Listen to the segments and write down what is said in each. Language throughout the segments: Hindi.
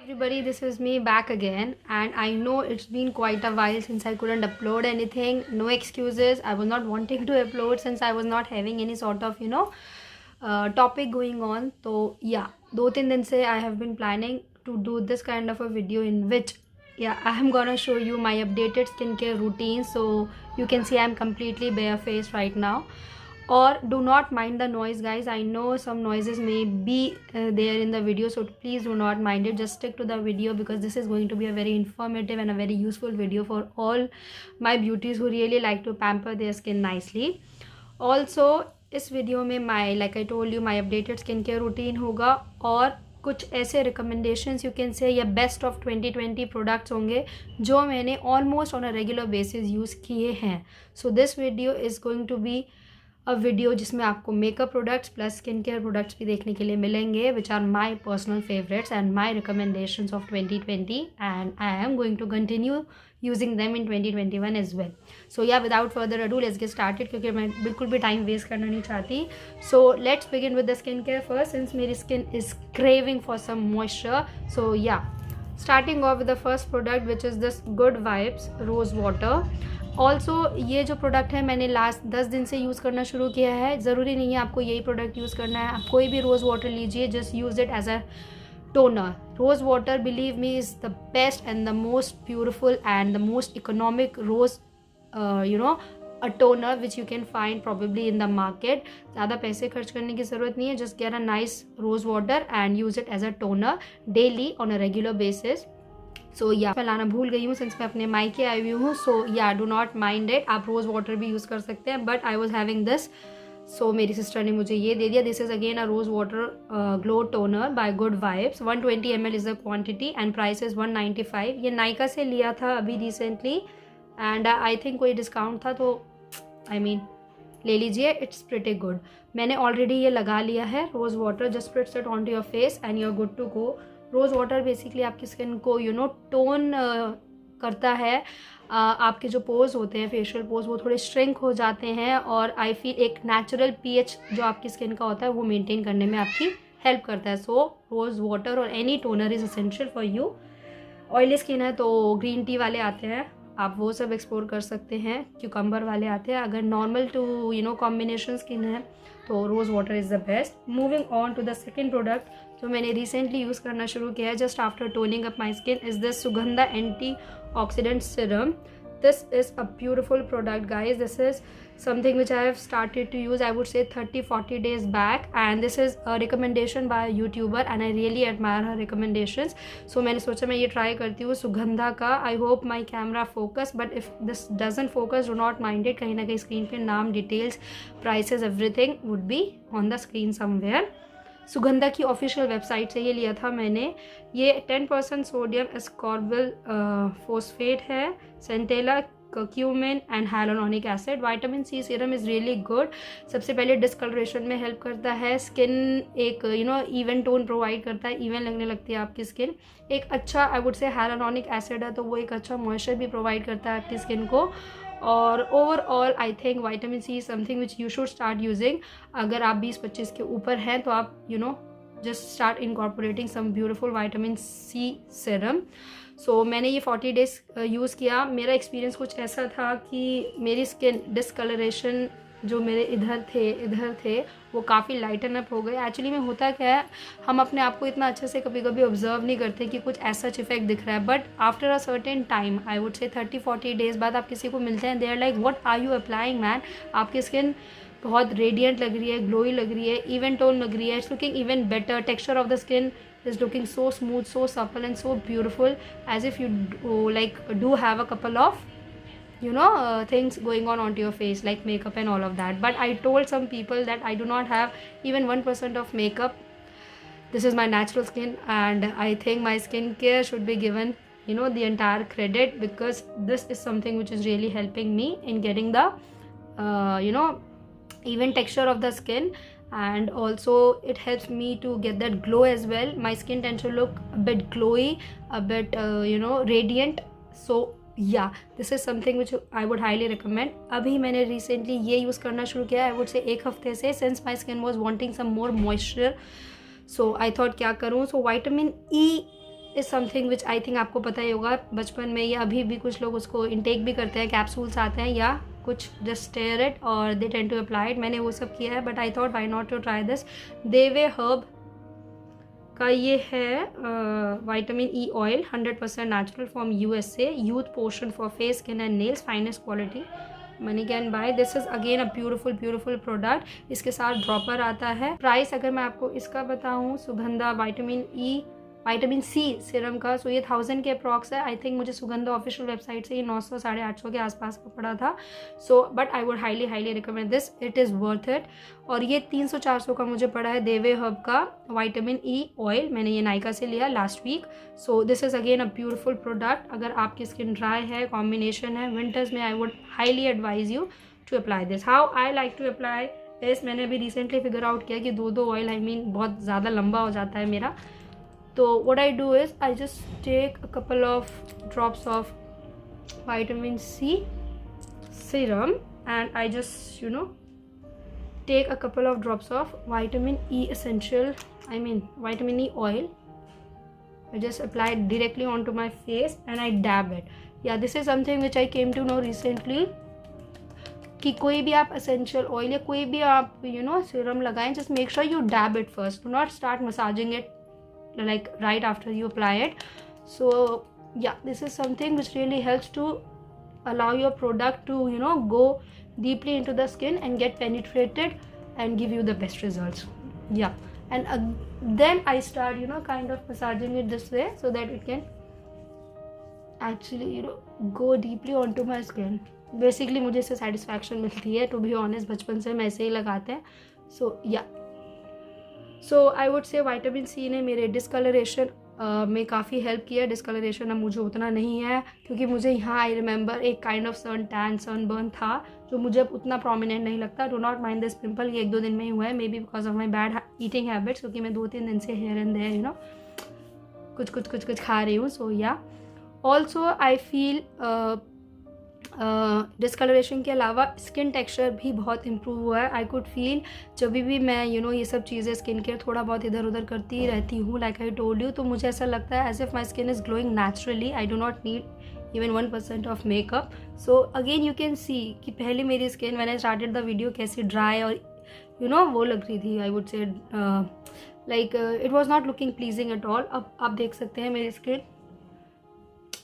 Everybody, this is me back again, and I know it's been quite a while since I couldn't upload anything. No excuses. I was not wanting to upload since I was not having any sort of topic going on. So yeah, 2-3 दिन से I have been planning to do this kind of a video in which I am gonna show you my updated skincare routine. So you can see I'm completely barefaced right now. Or do not mind the noise, guys. I know some noises may be there in the video, so please do not mind it. Just stick to the video because this is going to be a very informative and a very useful video for all my beauties who really like to pamper their skin nicely. Also इस वीडियो में like I told you, my updated skincare routine होगा और कुछ ऐसे recommendations you can say या best of 2020 products होंगे जो मैंने almost on a regular basis use किए हैं. So this video is going to be video जिसमें आपको makeup products plus skin care products भी देखने के लिए मिलेंगे which are my personal favourites and my recommendations of 2020 and I am going to continue using them in 2021 as well. So yeah without further ado let's get started क्योंकि मैं बिल्कुल भी टाइम वेस्ट करना नहीं चाहती. So let's begin with the skin care first since मेरी skin is craving for some moisture. So yeah starting off with the first product which is this good vibes rose water. Also ये जो प्रोडक्ट है मैंने लास्ट 10 दिन से यूज़ करना शुरू किया है. ज़रूरी नहीं है आपको यही प्रोडक्ट यूज़ करना है. आप कोई भी रोज़ वाटर लीजिए, just use it as a toner. Rose water, believe me, is the best and the most beautiful and the most economic rose a toner which you can find probably in the market. ज़्यादा पैसे खर्च करने की ज़रूरत नहीं है. just get a nice rose water and use it as a toner daily on a regular basis. सो या मैं लाना भूल गई हूँ सिंस मैं अपने मायके आई हुई हूँ. सो या डू नॉट माइंड इट. आप रोज़ वाटर भी यूज़ कर सकते हैं but I was having this. So मेरी सिस्टर ने मुझे ये दे दिया. This is again a rose water glow toner by good vibes. 120 ml is the quantity and price is 195. ये नायका से लिया था अभी रिसेंटली एंड आई थिंक कोई डिस्काउंट था तो आई मीन ले लीजिए. It's pretty good. मैंने ऑलरेडी ये लगा लिया है rose water. Just spritz it on to your face and you are good to go. Rose water basically आपकी स्किन को टोन करता है. आपके जो पोर्स होते हैं फेशियल पोर्स वो थोड़े श्रिंक हो जाते हैं और आई फील एक नेचुरल पीएच जो आपकी स्किन का होता है वो मेंटेन करने में आपकी हेल्प करता है. सो रोज़ वाटर और any toner is essential for you. Oily skin है तो ग्रीन टी वाले आते हैं, आप वो सब एक्सप्लोर कर सकते हैं. क्यूकम्बर वाले आते हैं. अगर नॉर्मल टू कॉम्बिनेशन स्किन है तो rose water is the best. Moving on to the second product जो मैंने रिसेंटली यूज़ करना शुरू किया है just after toning up my skin is this Sugandha antioxidant serum. this is a beautiful product, guys. This is something which I have started to use, I would say 30-40 days back, and this is a recommendation by a YouTuber and I really admire her recommendations. So मैंने सोचा मैं ये try करती हूँ सुगंधा का. I hope my camera focus, but if this doesn't focus do not mind it. कहीं ना कहीं स्क्रीन पे नाम, details, prices, everything would be on the screen somewhere. Sugandha की ऑफिशियल वेबसाइट से ये लिया था मैंने. ये 10% सोडियम एस्कॉर्बिल फोस्फेट है, centella, cumin and hyaluronic acid. Vitamin C serum is really good. सबसे पहले डिस्कलरेशन में हेल्प करता है. स्किन एक इवन टोन प्रोवाइड करता है, इवन लगने लगती है आपकी स्किन. एक अच्छा आई वुड से हाइलोनिक एसिड है तो वो एक अच्छा मॉइस्चर भी प्रोवाइड करता है आपकी स्किन को. और overall I think vitamin C something which you should start using. अगर आप 20-25 के ऊपर हैं तो आप just start incorporating some beautiful vitamin C serum. So मैंने ये 40 डेज यूज़ किया. मेरा एक्सपीरियंस कुछ ऐसा था कि मेरी स्किन डिस्कलरेशन जो मेरे इधर थे वो काफ़ी लाइटन अप हो गए. एक्चुअली में होता क्या है, हम अपने आप को इतना अच्छे से कभी कभी ऑब्जर्व नहीं करते कि कुछ ऐसा इफेक्ट दिख रहा है. But after a certain time, I would say 30-40 days बाद आप किसी को मिलते हैं, they are like what are you applying man. आपकी स्किन बहुत रेडियंट लग रही है, ग्लोई लग रही है, इवन टोन लग रही है. It's looking even better. Texture of the skin is looking so smooth, so supple and so beautiful, as if you do have a couple of things going on onto your face like makeup and all of that. But I told some people that I do not have even 1% of makeup. This is my natural skin and I think my skincare should be given the entire credit because this is something which is really helping me in getting the even texture of the skin. And also it helps me to get that glow as well. My skin tends to look a bit glowy, a bit radiant. So yeah, this is something which I would highly recommend. अभी मैंने recently ये यूज़ करना शुरू किया, I would say 1 हफ्ते से, since my skin was wanting some more moisture. So I thought क्या करूँ. So vitamin E is something which I think आपको पता ही होगा, बचपन में या अभी भी कुछ लोग उसको इंटेक भी करते हैं, कैप्सूल्स आते हैं या कुछ जस्ट स्टेयर इट और they tend to apply it. मैंने वो सब किया है, but I thought why not to try this. Deve Herb का ये है vitamin E oil, 100% natural from USA, youth portion for face, skin and nails, finest quality, money can buy. This is again a beautiful product. इसके साथ ड्रॉपर आता है। प्राइस अगर मैं आपको इसका बताऊँ, सुगंधा विटामिन सी सीरम का, सो ये 1000 के अप्रॉक्स है। आई थिंक मुझे सुगंधा ऑफिशियल वेबसाइट से ये 900 850 के आसपास का पड़ा था। So but I would highly recommend this, it is worth it. और ये 300-400 का मुझे पड़ा है देवे हब का विटामिन ई ऑयल। मैंने ये नायका से लिया last week. So this is again a beautiful product. अगर आपकी स्किन ड्राई है, कॉम्बिनेशन है विंटर्स में, I would highly advise you to apply this. How I like to apply this, मैंने अभी रिसेंटली फिगर आउट किया कि 2 ऑयल आई मीन बहुत ज़्यादा लंबा हो जाता है मेरा। तो what I do is I just take a couple of drops of vitamin C serum and I just take a couple of drops of vitamin E essential, vitamin E oil. I just apply it directly onto my face and I dab it. Yeah, this is something which I came to know recently कि कोई भी आप essential oil या कोई भी आप serum लगाएं, just make sure you dab it first. Do not start massaging it like right after you apply it. So yeah, this is something which really helps to allow your product to go deeply into the skin and get penetrated and give you the best results. Yeah, and then I start kind of massaging it this way so that it can actually go deeply onto my skin. Basically मुझे इससे satisfaction मिलती है, to be honest, बचपन से हम ऐसे ही लगाते हैं. So yeah, so I would say vitamin C ने मेरे डिस्कलरेशन में काफ़ी हेल्प किया। डिस्कलरेशन अब मुझे उतना नहीं है, क्योंकि मुझे यहाँ आई रिमेंबर एक काइंड ऑफ सनबर्न था जो मुझे अब उतना प्रोमिनेंट नहीं लगता। Do not mind this pimple, ये 1-2 दिन में ही हुआ है, may be because of my bad eating habits, क्योंकि मैं 2-3 दिन से हेयर एंड देयर कुछ खा रही हूँ। सो या ऑल्सो आई फील डिस्कलरेशन के अलावा स्किन टेक्सचर भी बहुत इम्प्रूव हुआ है। आई कुड फील जब भी मैं ये सब चीज़ें स्किन केयर थोड़ा बहुत इधर उधर करती रहती हूँ, लाइक आई टोल्ड यू, तो मुझे ऐसा लगता है as if my skin is glowing naturally. I do not need even 1% of makeup. So again you can see कि पहले मेरी skin when I started the video कैसी ड्राई और वो लग रही थी। I would say like it was not looking pleasing at all. अब आप देख सकते हैं मेरी skin,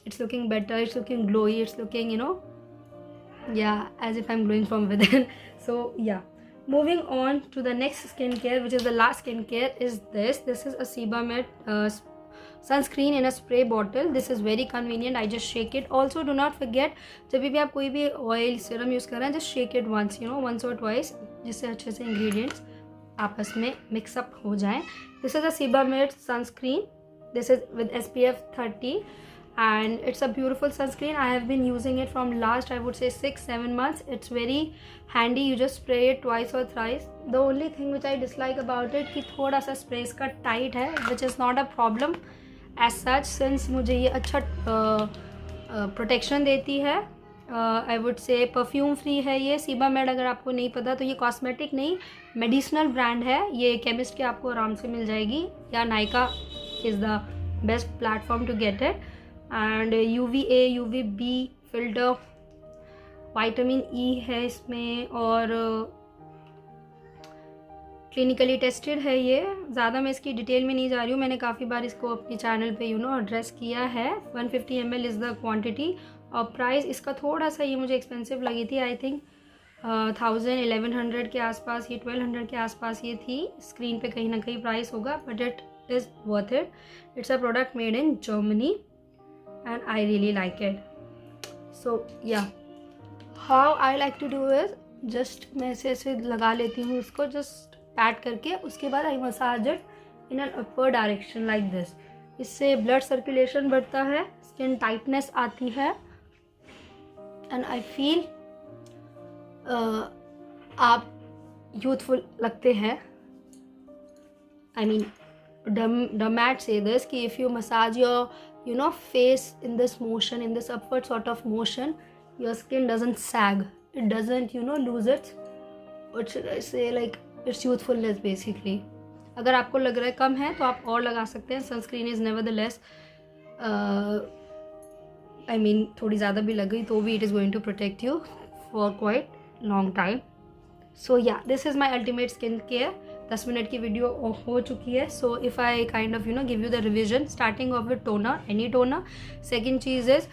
it's looking better, it's looking glowy, it's looking as if I'm glowing from within. So yeah, moving on to the next skincare, which is the last skincare, is this is a Sebamed sunscreen in a spray bottle. This is very convenient. I just shake it. Also do not forget, जब भी आप कोई भी ऑयल सीरम यूज़ कर रहे हैं, just shake it once or twice, जिससे अच्छे से ingredients आपस में mix up हो जाएं. This is a Sebamed sunscreen. This is with SPF 30 and it's a beautiful sunscreen. I have been using it from last, I would say, 6-7 months. It's very handy. You just spray it twice or thrice. The only thing which I dislike about it कि थोड़ा सा स्प्रे इसका टाइट है, which is not a problem as such, since मुझे ये अच्छा प्रोटेक्शन देती है. आई वुड से परफ्यूम फ्री है ये. सीबामेड अगर आपको नहीं पता तो ये कॉस्मेटिक नहीं, मेडिसिनल ब्रांड है. ये केमिस्ट के आपको आराम से मिल जाएगी, या Nykaa is the best platform to get it. And UVA UVB filter, vitamin E है इसमें, और क्लिनिकली टेस्टेड है ये. ज़्यादा मैं इसकी डिटेल में नहीं जा रही हूँ, मैंने काफ़ी बार इसको अपने चैनल पे एड्रेस किया है. 150 ml इज़ द क्वांटिटी. और प्राइस इसका थोड़ा सा ये मुझे एक्सपेंसिव लगी थी. आई थिंक 1100 के आसपास, ये 1200 के आसपास ये थी. स्क्रीन पे कहीं ना कहीं प्राइस होगा, but it is worth it. It's a product made in Germany and I really like it. So yeah, how I like to do is just मैं ऐसे लगा लेती हूँ इसको, just पैट करके. उसके बाद I massage it in an upward direction like this. इससे blood circulation बढ़ता है, skin tightness आती है, and I feel आप youthful लगते हैं. I mean, dermat say this कि if you massage your face in this motion, in this upward sort of motion, your skin doesn't sag, it doesn't lose its, what should I say, like its youthfulness basically. अगर आपको लग रहा है कम है तो आप और लगा सकते हैं. Sunscreen is nevertheless I mean थोड़ी ज़्यादा भी लग गई तो भी it is going to protect you for quite long time. So yeah this is my ultimate skin care. 10 minute की वीडियो हो चुकी है. So if I kind of give you the revision, starting off with toner, any toner. Second चीज़ is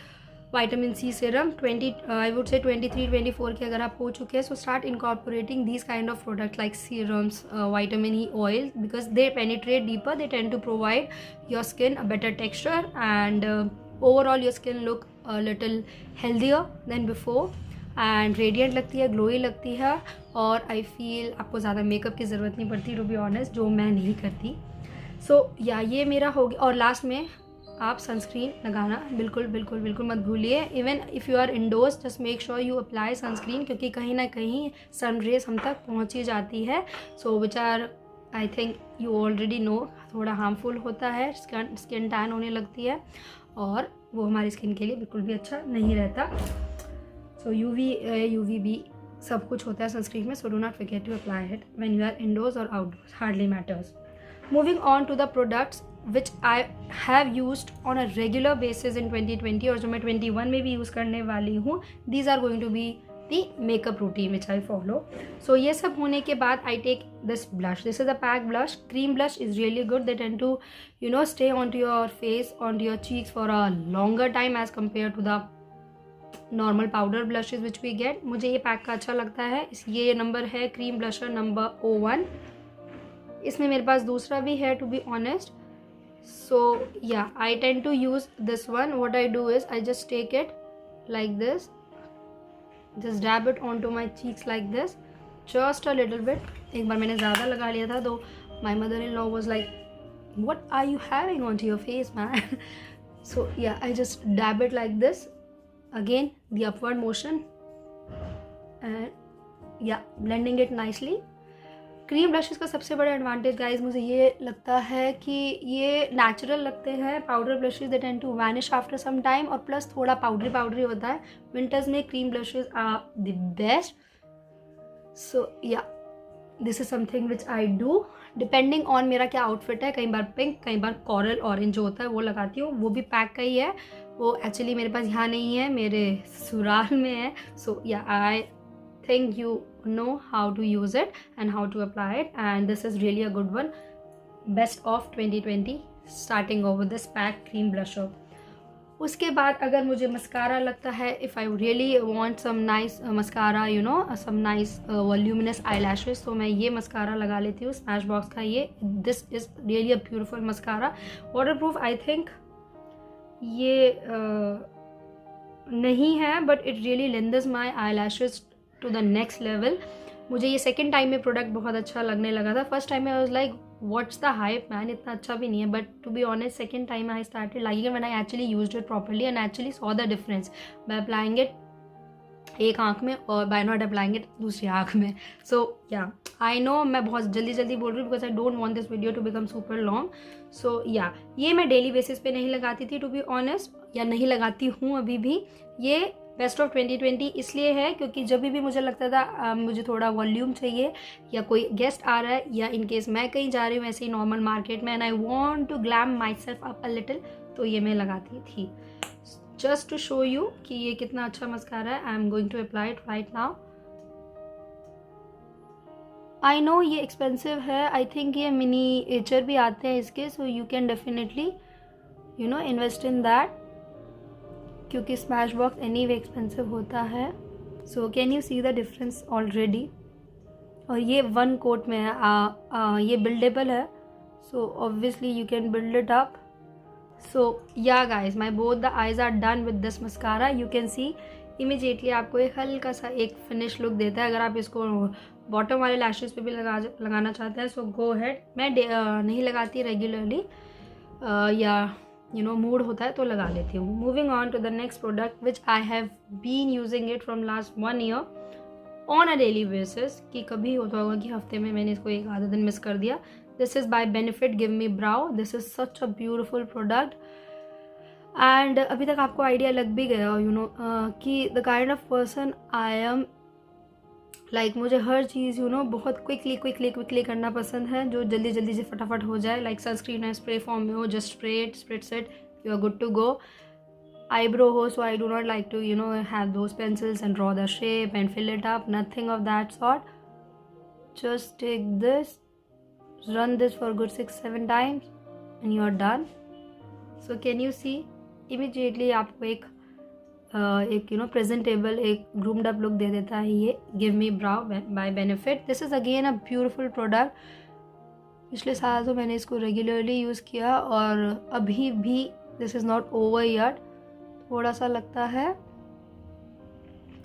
vitamin C serum. 20 I would say 23-24 के अगर आप हो चुके हैं, so start incorporating these kind of product like serums, vitamin E oil, because they penetrate deeper, they tend to provide your skin a better texture and overall your skin look a little healthier than before and radiant लगती है, ग्लोई लगती है. और आई फील आपको ज़्यादा मेकअप की ज़रूरत नहीं पड़ती, टू बी ऑनेस्ट, जो मैं नहीं करती. सो या ये मेरा हो गया. और लास्ट में आप सनस्क्रीन लगाना बिल्कुल बिल्कुल बिल्कुल मत भूलिए. Even if you are indoors, just make sure you apply sunscreen, क्योंकि कहीं ना कहीं सन रेज हम तक पहुँच ही जाती है. So which are I think you already know थोड़ा हार्मफुल होता है, स्किन टैन होने लगती है और वो हमारी स्किन के लिए बिल्कुल भी अच्छा नहीं रहता. सो UVB सब कुछ होता है सनस्क्रीन में. So do not forget to apply it when you are indoors और outdoors, hardly matters. Moving on to the products which I have used on a regular basis in 2020 और जो मैं 21 में भी यूज़ करने वाली हूँ. These are going to be the makeup routine which I follow. So ये सब होने के बाद I take this blush. This is a pack blush. Cream blush is really good. They tend to stay onto your face, onto your cheeks for a longer time as compared to the normal powder blushes which we get. मुझे ये पैक का अच्छा लगता है. ये नंबर है क्रीम ब्लशर नंबर 01. इसमें मेरे पास दूसरा भी है, to be honest. So yeah, I tend to use this one. What I do is I just take it like this, just dab it onto my cheeks like this, just a little bit. एक बार मैंने ज़्यादा लगा लिया था तो my mother-in-law was like, what are you having onto your face, man? So yeah, I just dab it like this, again the upward motion and yeah, blending it nicely. Cream blushes का सबसे बड़ा एडवांटेज गाइज मुझे ये लगता है कि ये नेचुरल लगते हैं. Powder blushes they tend to vanish after some time और प्लस थोड़ा पाउडरी होता है. विंटर्स में cream blushes are the best. So yeah this is something which I do depending on मेरा क्या आउटफिट है. कई बार पिंक, कई बार कॉरल ऑरेंज जो होता है वो लगाती हूँ. वो भी पैक का ही है. वो एक्चुअली मेरे पास यहाँ नहीं है, मेरे ससुराल में है. सो या आई think you know how to use it and how to apply it, and this is really a good one. Best of 2020 starting off with this pack cream blusher. उसके बाद अगर मुझे मस्कारा लगता है, if I really want some nice mascara, some nice voluminous eyelashes, तो मैं ये मस्कारा लगा लेती हूँ Smashbox का. ये this is really a beautiful mascara, waterproof I think. ये नहीं है but it really lends my eyelashes to the next level. मुझे ये सेकेंड टाइम में प्रोडक्ट बहुत अच्छा लगने लगा था. फर्स्ट टाइम में I was like what's the hype man, इतना अच्छा भी नहीं है. But to be honest second time I started liking it when I actually used it properly and actually saw the difference by applying it एक आँख में और बाय नॉट अप्लाइंग इट दूसरी आँख में. सो या आई नो मैं बहुत जल्दी बोल रही हूँ because I don't want this video to become super long. So yeah ये मैं डेली बेसिस पे नहीं लगाती थी टू बी ऑनेस्ट, या नहीं लगाती हूँ अभी भी. ये बेस्ट ऑफ 2020 इसलिए है क्योंकि जब भी मुझे लगता था मुझे थोड़ा वॉल्यूम चाहिए या कोई गेस्ट आ रहा है या इन केस मैं कहीं जा रही हूँ ऐसे ही नॉर्मल मार्केट में and I want to glam myself up a little, तो ये मैं लगाती थी. जस्ट टू शो यू कि ये कितना अच्छा मस्कारा है. I am going to apply it right now. I know ये एक्सपेंसिव है. आई थिंक ये मिनीएचर भी आते हैं इसके. So you can definitely invest in that क्योंकि स्मैशबॉक्स एनी वे एक्सपेंसिव होता है. So can you see the difference already. और ये 1 कोट में है. ये बिल्डेबल है. So obviously you can build it up. So yeah guys my both the eyes are done with this mascara. You can C immediately आपको एक हल्का सा एक फिनिश लुक देता है. अगर आप इसको बॉटम वाले लैशेस पे भी लगाना चाहते हैं सो गो हेड. मैं नहीं लगाती रेगुलरली, या मूड होता है तो लगा लेती हूँ. Moving on to the next product which I have been using it from last 1 year on a daily basis. कि कभी होता होगा कि हफ्ते में मैंने इसको एक आधा दिन मिस कर दिया. This is bye benefit give me brow. This is such a beautiful product and अभी तक आपको आइडिया लग भी गया कि the kind of person I am. Like मुझे हर चीज़ बहुत क्विकली करना पसंद है, जो जल्दी से फटाफट हो जाए. लाइक सनस्क्रीन है स्प्रे फॉर्म में हो, just spray it, स्प्रिट्स it you are good to go. Eyebrow ho, so I do not like to have those pencils and draw the shape and fill it up, nothing of that sort. Just take this, run this for good 6-7 times and you are done. So can you see, immediately आपको एक प्रेजेंटेबल, एक ग्रूम्ड अप लुक दे देता है ये give me brow by Benefit. This is again a beautiful product. पिछले साल तो मैंने इसको रेगुलरली यूज़ किया और अभी भी this is not over yet. थोड़ा सा लगता है,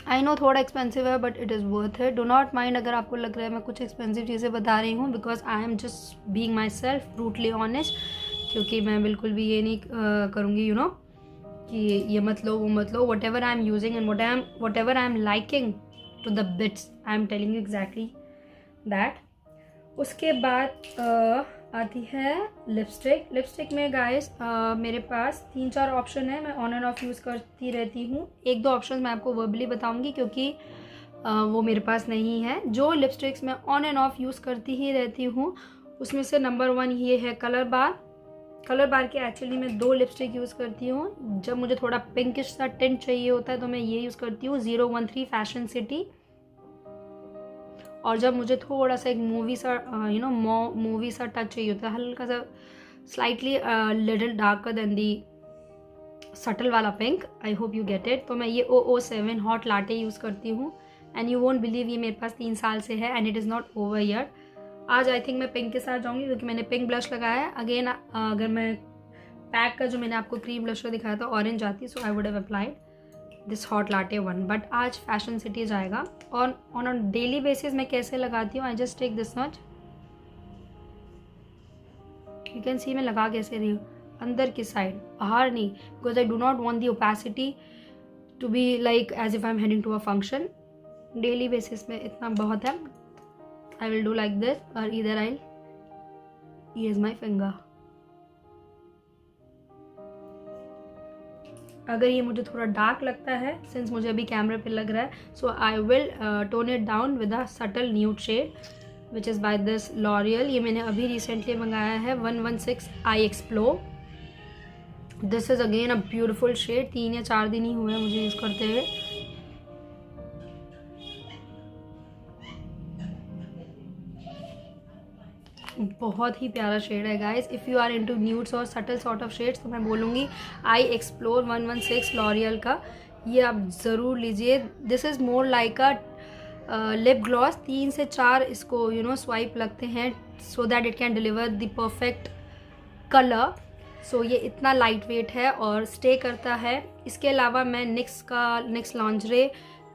आई नो थोड़ा एक्सपेंसिव है but it is worth it. Do not mind अगर आपको लग रहा है मैं कुछ एक्सपेंसिव चीज़ें बता रही हूँ, because I am just being my self brutally honest. क्योंकि मैं बिल्कुल भी ये नहीं करूँगी कि ये मत लो वो मत लो. Whatever I am using and whatever I am liking to the bits, I am telling you exactly that. उसके बाद आती है लिपस्टिक. लिपस्टिक में गाइस मेरे पास 3-4 ऑप्शन है. मैं ऑन एंड ऑफ यूज़ करती रहती हूँ. 1-2 ऑप्शन मैं आपको वर्बली बताऊँगी क्योंकि वो मेरे पास नहीं है. जो लिपस्टिक्स मैं ऑन एंड ऑफ यूज़ करती ही रहती हूँ उसमें से नंबर 1 ये है कलर बार. कलर बार के एक्चुअली मैं 2 लिपस्टिक यूज़ करती हूँ. जब मुझे थोड़ा पिंकिश सा टिंट चाहिए होता है तो मैं ये यूज़ करती हूँ 013 फैशन सिटी. और जब मुझे थोड़ा सा एक मूवी सा मूवी सा टच चाहिए होता है, हल्का सा स्लाइटली लिटिल डार्कर देन दी सटल वाला pink, I hope you get it, तो मैं ये 007 हॉट लाटे यूज़ करती हूँ. एंड यू वोंट बिलीव ये मेरे पास 3 साल से है and it is not over year. आज आई थिंक मैं पिंक के साथ जाऊँगी क्योंकि मैंने पिंक ब्लश लगाया है. अगेन अगर मैं पैक का जो मैंने आपको क्रीम ब्लश दिखाया था ऑरेंज आती, so I would have applied this hot latte 1. But आज फैशन सिटी जाएगा. और ऑन अ डेली बेसिस मैं कैसे लगाती हूँ, I just take this much, you can see मैं लगा कैसे रही हूँ अंदर की साइड, बाहर नहीं, because I do not want the opacity to be like as if I am heading to a function. Daily basis में इतना बहुत है. I will do like this और इधर आई यूज माई फिंगर. अगर ये मुझे थोड़ा डार्क लगता है, सिंस मुझे अभी कैमरे पे लग रहा है, so I will tone it down with a subtle nude shade which is by this L'Oreal. ये मैंने अभी रिसेंटली मंगाया है 116 I explore. This is again a beautiful shade. 3 या 4 दिन ही हुए मुझे यूज़ करते हुए. बहुत ही प्यारा शेड है guys. If you are into nudes और सटल सॉर्ट ऑफ शेड्स तो मैं बोलूँगी आई एक्सप्लोर 116 लॉरियल का ये आप ज़रूर लीजिए. This is more like a lip gloss. 3 से 4 इसको स्वाइप लगते हैं so that it can deliver the perfect colour. सो ये इतना लाइट वेट है और स्टे करता है. इसके अलावा मैं निक्स लॉन्जरे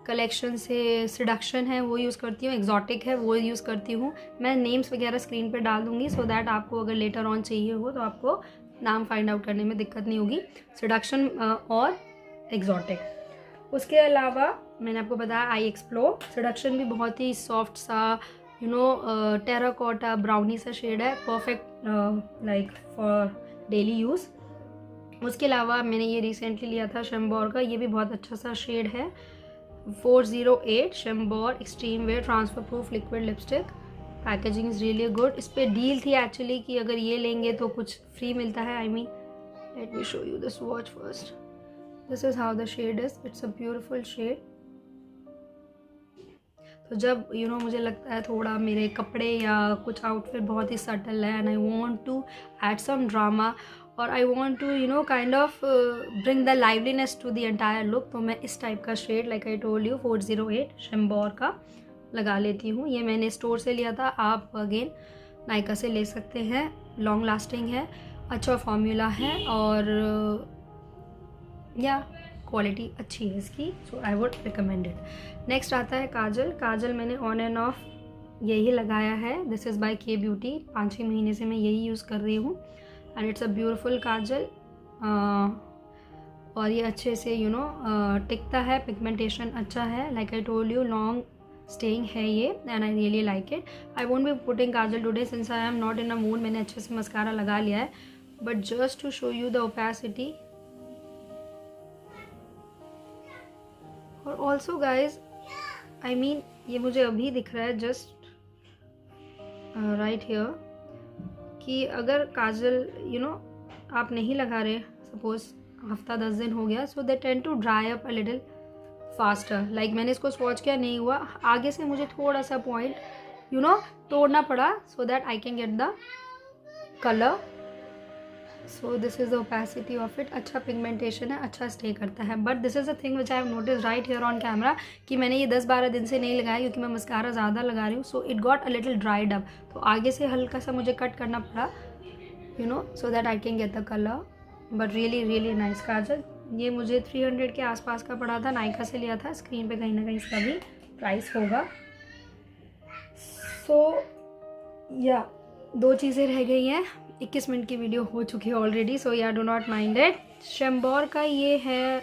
कलेक्शन से सिडक्शन है वो यूज़ करती हूँ. एक्जॉटिक है वो यूज़ करती हूँ. मैं नेम्स वगैरह स्क्रीन पे डाल दूँगी सो दैट आपको अगर लेटर ऑन चाहिए हो तो आपको नाम फाइंड आउट करने में दिक्कत नहीं होगी. सिडक्शन और एक्जॉटिक. उसके अलावा मैंने आपको बताया आई एक्सप्लोर. सिडक्शन भी बहुत ही सॉफ्ट सा टेराकोटा ब्राउनी सा शेड है. Perfect like for daily use. उसके अलावा मैंने ये रिसेंटली लिया था शैम्बोर का. ये भी बहुत अच्छा सा शेड है 408 Chambor extreme wear transfer proof liquid lipstick. Packaging is really good. इस पर डील थी एक्चुअली कि अगर ये लेंगे तो कुछ फ्री मिलता है. I mean let me show you this swatch first. This is how the shade is. It's a beautiful shade. तो जब मुझे लगता है थोड़ा मेरे कपड़े या कुछ आउटफिट बहुत ही सटल है and I want to add some drama और I want to kind of bring the liveliness to the entire look, तो मैं इस टाइप का shade like I told you 408 Chambor का लगा लेती हूँ. ये मैंने स्टोर से लिया था. आप अगेन नायका से ले सकते हैं. लॉन्ग लास्टिंग है, अच्छा फॉर्मूला है और या क्वालिटी अच्छी है इसकी. So I would recommend it. Next आता है काजल. काजल मैंने ऑन एंड ऑफ यही लगाया है. This is by Kay Beauty. 5-6 महीने से मैं यही यूज़ कर रही हूँ and it's a beautiful kajal. और ये अच्छे से टिकता है. पिगमेंटेशन अच्छा है. Like I told you long staying है ये and I really like it. I won't be putting kajal today since I am not in a mood. मैंने अच्छे से मस्कारा लगा लिया है but just to show you the opacity. और ऑल्सो गाइज आई मीन ये मुझे अभी दिख रहा है जस्ट राइट हियर कि अगर काजल आप नहीं लगा रहे सपोज हफ्ता 10 दिन हो गया, so they tend to dry up a little faster. Like मैंने इसको स्वॉच किया, नहीं हुआ. आगे से मुझे थोड़ा सा पॉइंट तोड़ना पड़ा so that I can get the colour. So this is the opacity of it. अच्छा पिगमेंटेशन है, अच्छा स्टे करता है. But this is a thing which I have notice right here on camera कि मैंने ये 10-12 दिन से नहीं लगाया क्योंकि मैं मस्कारा ज़्यादा लगा रही हूँ. So it got a little dried up. तो आगे से हल्का सा मुझे कट करना पड़ा so that I can get the colour. But really really nice kajal. ये मुझे 300 के आसपास का पड़ा था, नायका से लिया था. स्क्रीन पे कहीं ना कहीं इसका भी प्राइस होगा. सो या 2 चीज़ें रह गई हैं. 21 मिनट की वीडियो हो चुकी है ऑलरेडी. सो या डो नॉट माइंड इट. शेम्बोर का ये है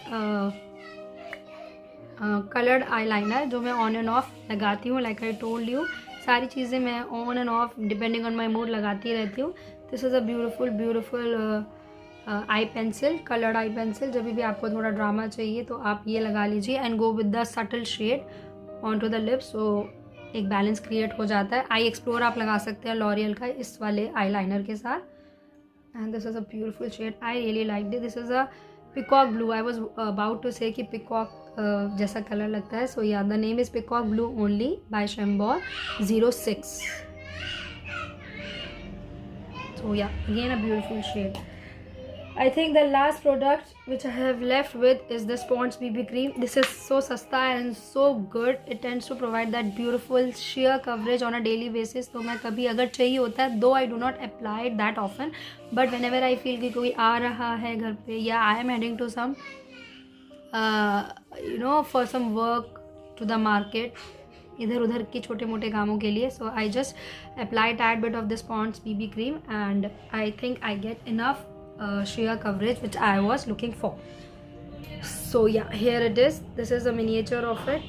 कलर्ड आईलाइनर जो मैं ऑन एंड ऑफ लगाती हूँ. लाइक आई टोल्ड यू, सारी चीज़ें मैं on end of depending on my mood लगाती रहती हूँ. This is a beautiful I pencil, coloured I pencil. जब भी आपको थोड़ा ड्रामा चाहिए तो आप ये लगा लीजिए and go with the subtle shade on to the lips. So एक बैलेंस क्रिएट हो जाता है. आई एक्सप्लोर आप लगा सकते हैं लॉरियल का इस वाले आईलाइनर के साथ. And this is a beautiful shade. I really like this. This is a peacock blue. I was about to say कि पिकॉक जैसा कलर लगता है. So yeah the name is peacock blue only by Chambor 06. So yeah, again a beautiful shade. I think the last product which I have left with is this Pond's BB cream. This is so sasta and so good. It tends to provide that beautiful sheer coverage on a daily basis. तो मैं कभी अगर चाहिए होता है, though I do not apply it that often, but whenever I feel कि कोई आ रहा है घर पे या I am heading to some for some work to the market, इधर उधर की छोटे मोटे कामों के लिए. So I just apply tad bit of this Pond's BB cream and I think I get enough sheer coverage which I was looking for. So yeah, here it is. This is a miniature of it.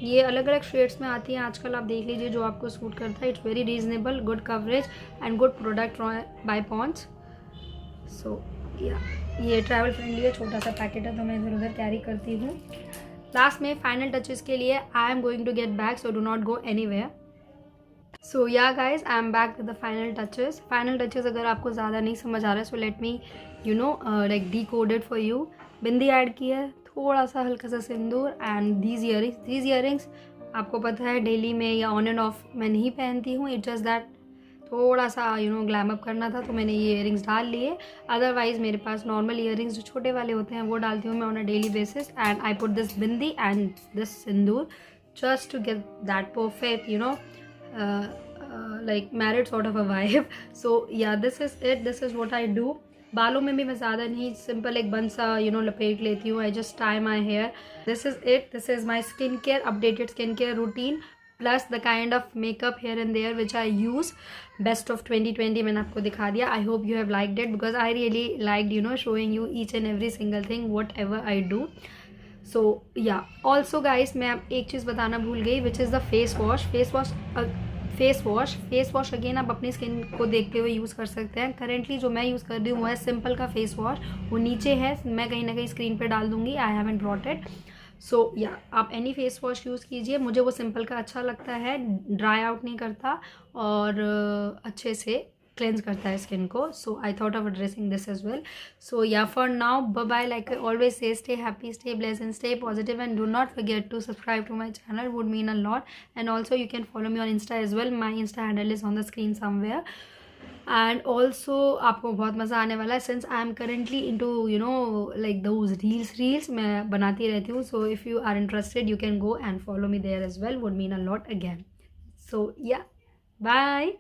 ये अलग अलग शेड्स में आती हैं आजकल. आप देख लीजिए जो आपको सूट करता है. It's very reasonable, good coverage and good product by Pond's. So yeah ये ट्रैवल फ्रेंडली है, छोटा सा पैकेट है तो मैं इधर उधर कैरी करती हूँ. लास्ट में फाइनल टचेस के लिए I am going to get back, so do not go anywhere. So yeah guys, I am back with the final touches. Final touches अगर आपको ज़्यादा नहीं समझ आ रहा है so let me like decoded for you. Bindi add की है, थोड़ा सा हल्का सा सिंदूर एंड दीज ईयरिंग्स आपको पता है डेली में या ऑन एंड ऑफ मैं नहीं पहनती हूँ. इट जस्ट दैट थोड़ा सा ग्लैम अप करना था तो मैंने ये ईयरिंग्स डाल लिए. अदरवाइज मेरे पास नॉर्मल ईयरिंग्स जो छोटे वाले होते हैं वो डालती हूँ मैं on a daily basis. And I put this bindi and this sindoor just to get that perfect like married sort of a vibe. So yeah, this is it. This is what I do. बालों में भी मैं ज़्यादा नहीं, सिंपल एक बन सा लपेट लेती हूँ. I just tie my hair. This is it. This is my skincare, updated skincare routine plus the kind of makeup here and there which I use. Best of 2020 मैंने आपको दिखा दिया. I hope you have liked it because I really liked showing you each and every single thing whatever I do. So yeah, also guys मैं एक चीज़ बताना भूल गई which is the face wash again आप अपनी स्किन को देखते हुए यूज़ कर सकते हैं. करेंटली जो मैं यूज़ कर रही हूँ वो है सिंपल का फेस वॉश. वो नीचे है, मैं कहीं ना कहीं स्क्रीन पे डाल दूँगी. I haven't brought it. So yeah आप एनी फेस वॉश यूज़ कीजिए. मुझे वो सिंपल का अच्छा लगता है, ड्राई आउट नहीं करता और अच्छे से क्लेंज करता है स्किन को. So I thought of addressing this as well. So yeah for now bye bye. Like I always say, stay happy, stay blessed and stay positive and do not forget to subscribe to my channel. Would mean a lot. And also you can follow me on insta as well. My insta handle is on the screen somewhere. And also आपको बहुत मज़ा आने वाला है since I M currently into like those reels मैं बनाती रहती हूँ. So if you are interested you can go and follow me there as well. Would mean a lot again. So yeah bye.